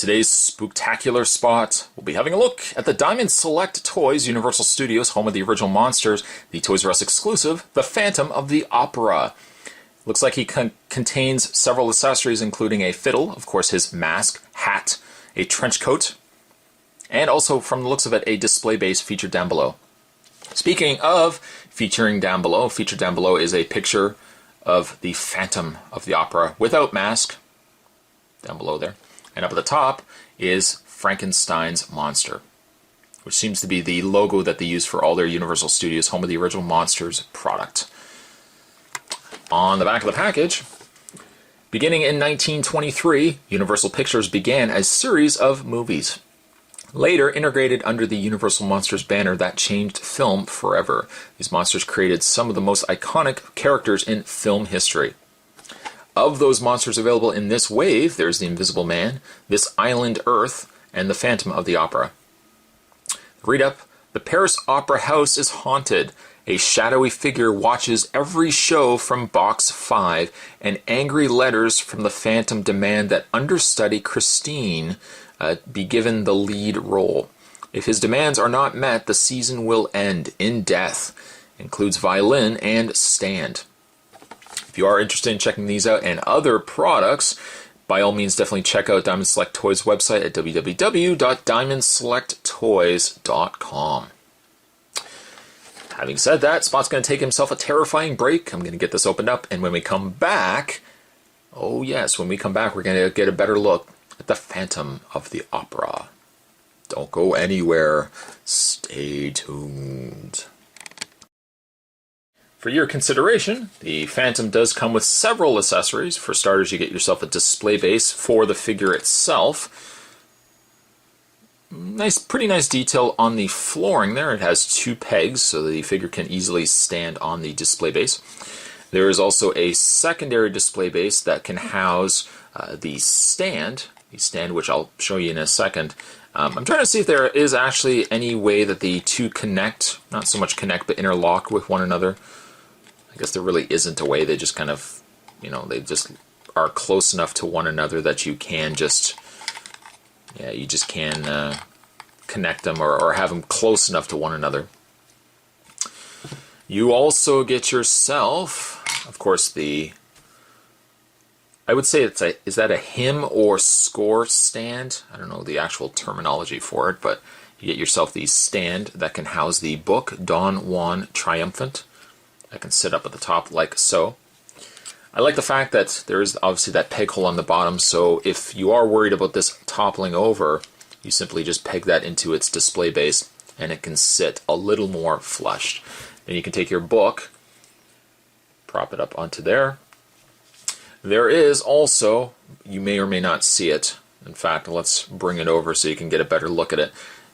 today's spooktacular spot, we'll be having a look at the Diamond Select Toys Universal Studios, home of the original monsters, the Toys R Us exclusive, the Phantom of the Opera. Looks like he contains several accessories, including a fiddle, of course his mask, hat, a trench coat, and also, from the looks of it, a display base featured down below. Speaking of featured down below is a picture of the Phantom of the Opera without mask, down below there. And up at the top is Frankenstein's monster, which seems to be the logo that they use for all their Universal Studios home of the original Monsters product. On the back of the package, beginning in 1923, Universal Pictures began a series of movies. Later integrated under the Universal Monsters banner that changed film forever. These monsters created some of the most iconic characters in film history. Of those monsters available in this wave, there's the Invisible Man, This Island Earth, and the Phantom of the Opera. Read up, the Paris Opera House is haunted. A shadowy figure watches every show from Box 5, and angry letters from the Phantom demand that understudy Christine be given the lead role. If his demands are not met, the season will end in death. Includes violin and stand. If you are interested in checking these out and other products, by all means definitely check out Diamond Select Toys' website at www.diamondselecttoys.com. Having said that, Spot's going to take himself a terrifying break. I'm going to get this opened up, and when we come back, oh yes, when we come back, we're going to get a better look at the Phantom of the Opera. Don't go anywhere. Stay tuned. For your consideration, the Phantom does come with several accessories. For starters, you get yourself a display base for the figure itself. Pretty nice detail on the flooring there. It has 2 pegs so the figure can easily stand on the display base. There is also a secondary display base that can house the stand which I'll show you in a second. I'm trying to see if there is actually any way that the two connect, not so much connect, but interlock with one another. I guess there really isn't a way. They just kind of, they just are close enough to one another that you can just, you just can connect them or have them close enough to one another. You also get yourself, of course, I would say is that a hymn or score stand? I don't know the actual terminology for it, but you get yourself the stand that can house the book Don Juan Triumphant. That can sit up at the top like so. I like the fact that there is obviously that peg hole on the bottom, so if you are worried about this toppling over, you simply just peg that into its display base and it can sit a little more flushed. Then you can take your book, prop it up onto there. There is also, you may or may not see it, in fact let's bring it over so you can get a better look at it.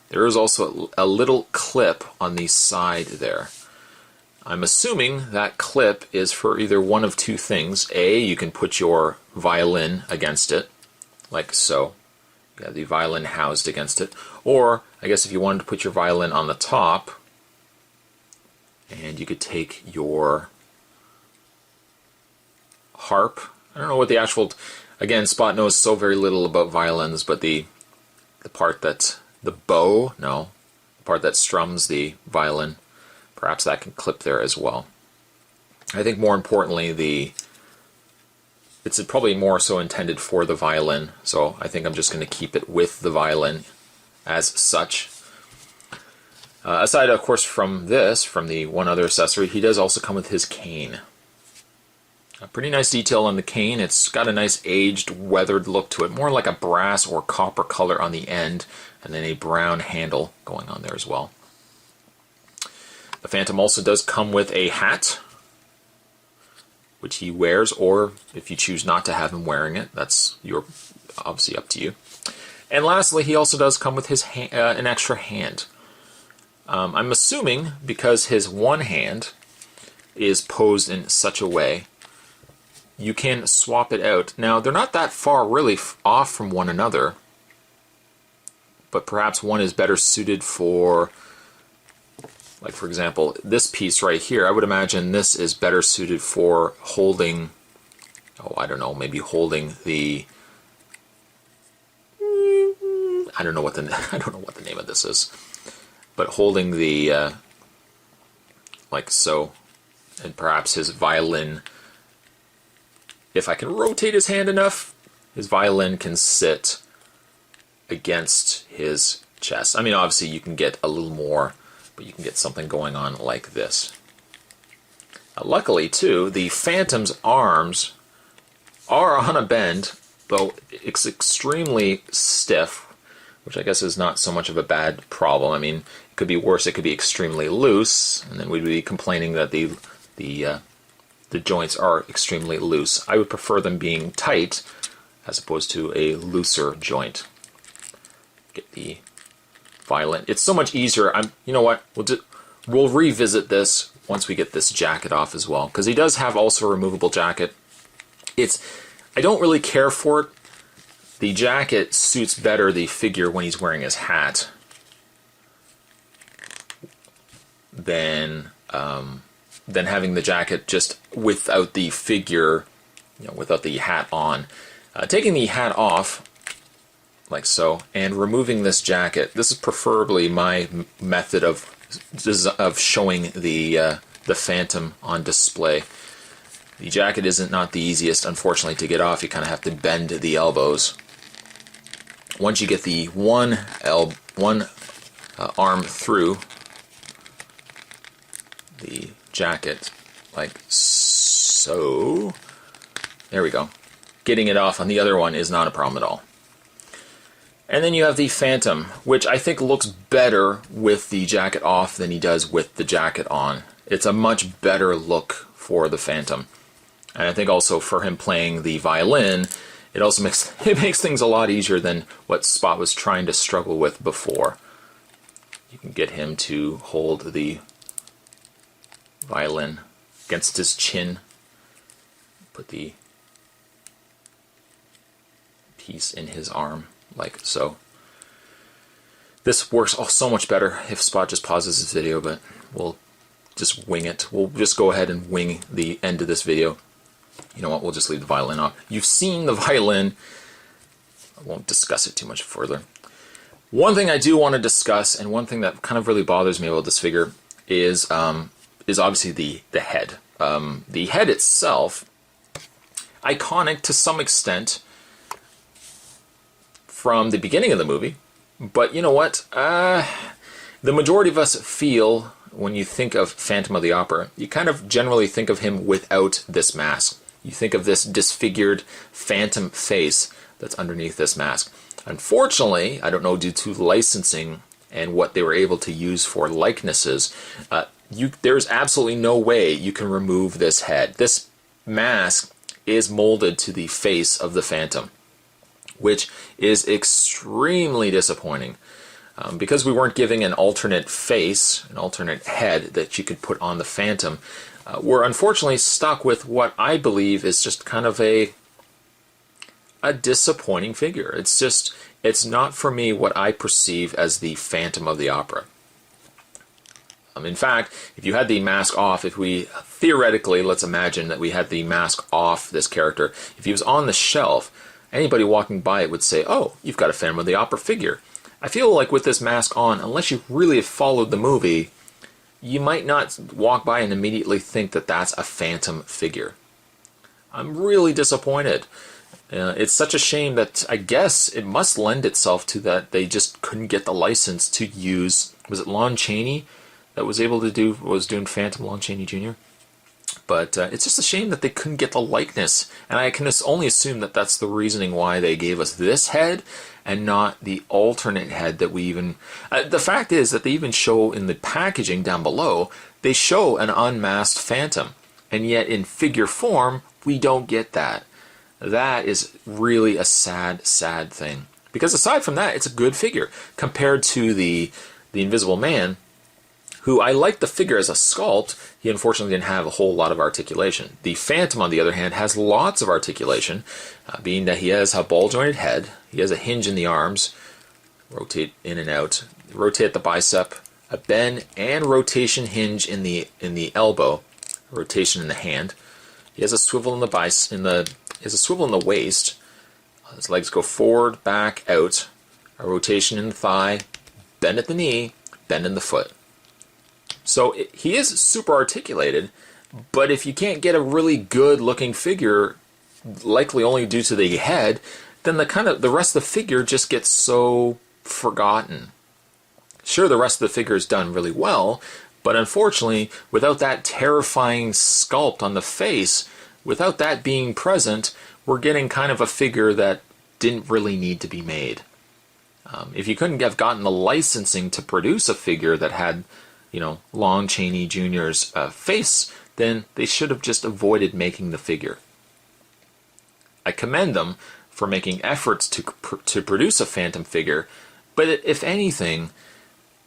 There is also a little clip on the side there. I'm assuming that clip is for either one of 2 things. A, you can put your violin against it, like so. You have the violin housed against it. Or, I guess if you wanted to put your violin on the top, and you could take your harp. I don't know what the actual, again, Spot knows so very little about violins, but the part that, the bow, no, the part that strums the violin, perhaps that can clip there as well. I think more importantly, it's probably more so intended for the violin, so I think I'm just going to keep it with the violin as such. Aside, of course, from the one other accessory, he does also come with his cane. A pretty nice detail on the cane. It's got a nice aged, weathered look to it, more like a brass or copper color on the end, and then a brown handle going on there as well. The Phantom also does come with a hat, which he wears, or if you choose not to have him wearing it, that's obviously up to you. And lastly, he also does come with his an extra hand. I'm assuming because his one hand is posed in such a way, you can swap it out. Now, they're not that far really off from one another, but perhaps one is better suited for, like for example, this piece right here. I would imagine this is better suited for holding, oh, I don't know, maybe holding the I don't know what the I don't know what the name of this is, but holding the like so, and perhaps his violin. If I can rotate his hand enough, his violin can sit against his chest. I mean, obviously you can get a little more, but you can get something going on like this. Luckily, too, the Phantom's arms are on a bend, though it's extremely stiff, which I guess is not so much of a bad problem. I mean, it could be worse. It could be extremely loose, and then we'd be complaining that the joints are extremely loose. I would prefer them being tight as opposed to a looser joint. Get the violin. It's so much easier. You know what? We'll revisit this once we get this jacket off as well, because he does have also a removable jacket. I don't really care for it. The jacket suits better the figure when he's wearing his hat than having the jacket just without the figure, without the hat on. Taking the hat off, like so, and removing this jacket. This is preferably my method of showing the Phantom on display. The jacket isn't not the easiest, unfortunately, to get off. You kind of have to bend the elbows. Once you get the one arm through the jacket, like so, there we go. Getting it off on the other one is not a problem at all. And then you have the Phantom, which I think looks better with the jacket off than he does with the jacket on. It's a much better look for the Phantom. And I think also for him playing the violin, it also makes things a lot easier than what Spot was trying to struggle with before. You can get him to hold the violin against his chin. Put the piece in his arm, like so. This works so much better if Spot just pauses his video, but we'll just wing it. We'll just go ahead and wing the end of this video. You know what, we'll just leave the violin off. You've seen the violin. I won't discuss it too much further. One thing I do want to discuss, and one thing that kind of really bothers me about this figure, is obviously the head. The head itself, iconic to some extent from the beginning of the movie, but you know what? The majority of us feel, when you think of Phantom of the Opera, you kind of generally think of him without this mask. You think of this disfigured phantom face that's underneath this mask. Unfortunately, I don't know, due to licensing and what they were able to use for likenesses, there's absolutely no way you can remove this head. This mask is molded to the face of the Phantom, which is extremely disappointing. Because we weren't giving an alternate face, an alternate head that you could put on the Phantom, we're unfortunately stuck with what I believe is just kind of a disappointing figure. It's not for me what I perceive as the Phantom of the Opera. In fact, if you had the mask off, if we theoretically, let's imagine that we had the mask off this character, if he was on the shelf, anybody walking by it would say, oh, you've got a Phantom of the Opera figure. I feel like with this mask on, unless you really have followed the movie, you might not walk by and immediately think that that's a Phantom figure. I'm really disappointed. It's such a shame that I guess it must lend itself to that they just couldn't get the license to use, was it Lon Chaney that was doing Phantom, Lon Chaney Jr.? But it's just a shame that they couldn't get the likeness. And I can only assume that that's the reasoning why they gave us this head and not the alternate head that we even... the fact is that they even show in the packaging down below, they show an unmasked Phantom. And yet in figure form, we don't get that. That is really a sad, sad thing. Because aside from that, it's a good figure. Compared to the Invisible Man, who I like the figure as a sculpt, he unfortunately didn't have a whole lot of articulation. The Phantom, on the other hand, has lots of articulation, being that he has a ball-jointed head, he has a hinge in the arms, rotate in and out, rotate the bicep, a bend and rotation hinge in the elbow, rotation in the hand. He has a swivel in the he has a swivel in the waist. His legs go forward, back, out, a rotation in the thigh, bend at the knee, bend in the foot. So he is super articulated, but if you can't get a really good looking figure, likely only due to the head, then the rest of the figure just gets so forgotten. Sure, the rest of the figure is done really well, but unfortunately, without that terrifying sculpt on the face, without that being present, we're getting kind of a figure that didn't really need to be made. If you couldn't have gotten the licensing to produce a figure that had, Lon Chaney Jr.'s face, then they should have just avoided making the figure. I commend them for making efforts to produce a Phantom figure, but if anything,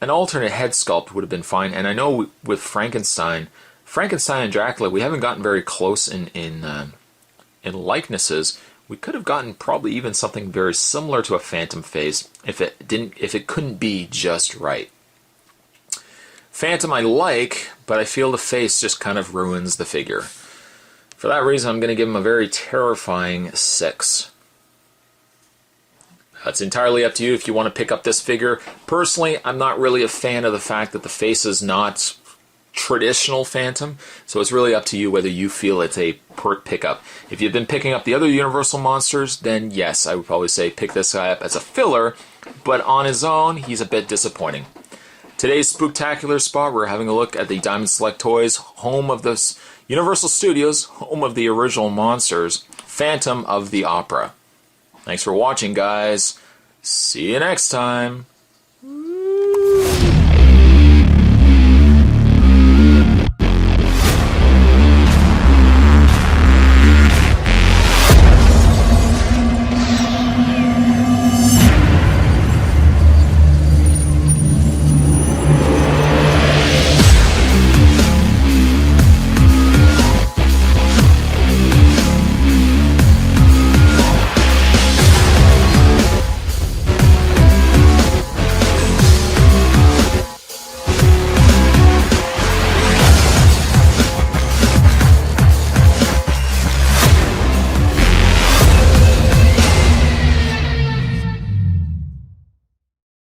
an alternate head sculpt would have been fine. And I know with Frankenstein and Dracula, we haven't gotten very close in likenesses. We could have gotten probably even something very similar to a Phantom face if it couldn't be just right. Phantom I like, but I feel the face just kind of ruins the figure. For that reason, I'm going to give him a very terrifying 6. It's entirely up to you if you want to pick up this figure. Personally, I'm not really a fan of the fact that the face is not traditional Phantom, so it's really up to you whether you feel it's a pickup. If you've been picking up the other Universal monsters, then yes, I would probably say pick this guy up as a filler, but on his own, he's a bit disappointing. Today's Spooktacular spot, we're having a look at the Diamond Select Toys, home of the Universal Studios, home of the original monsters, Phantom of the Opera. Thanks for watching, guys. See you next time.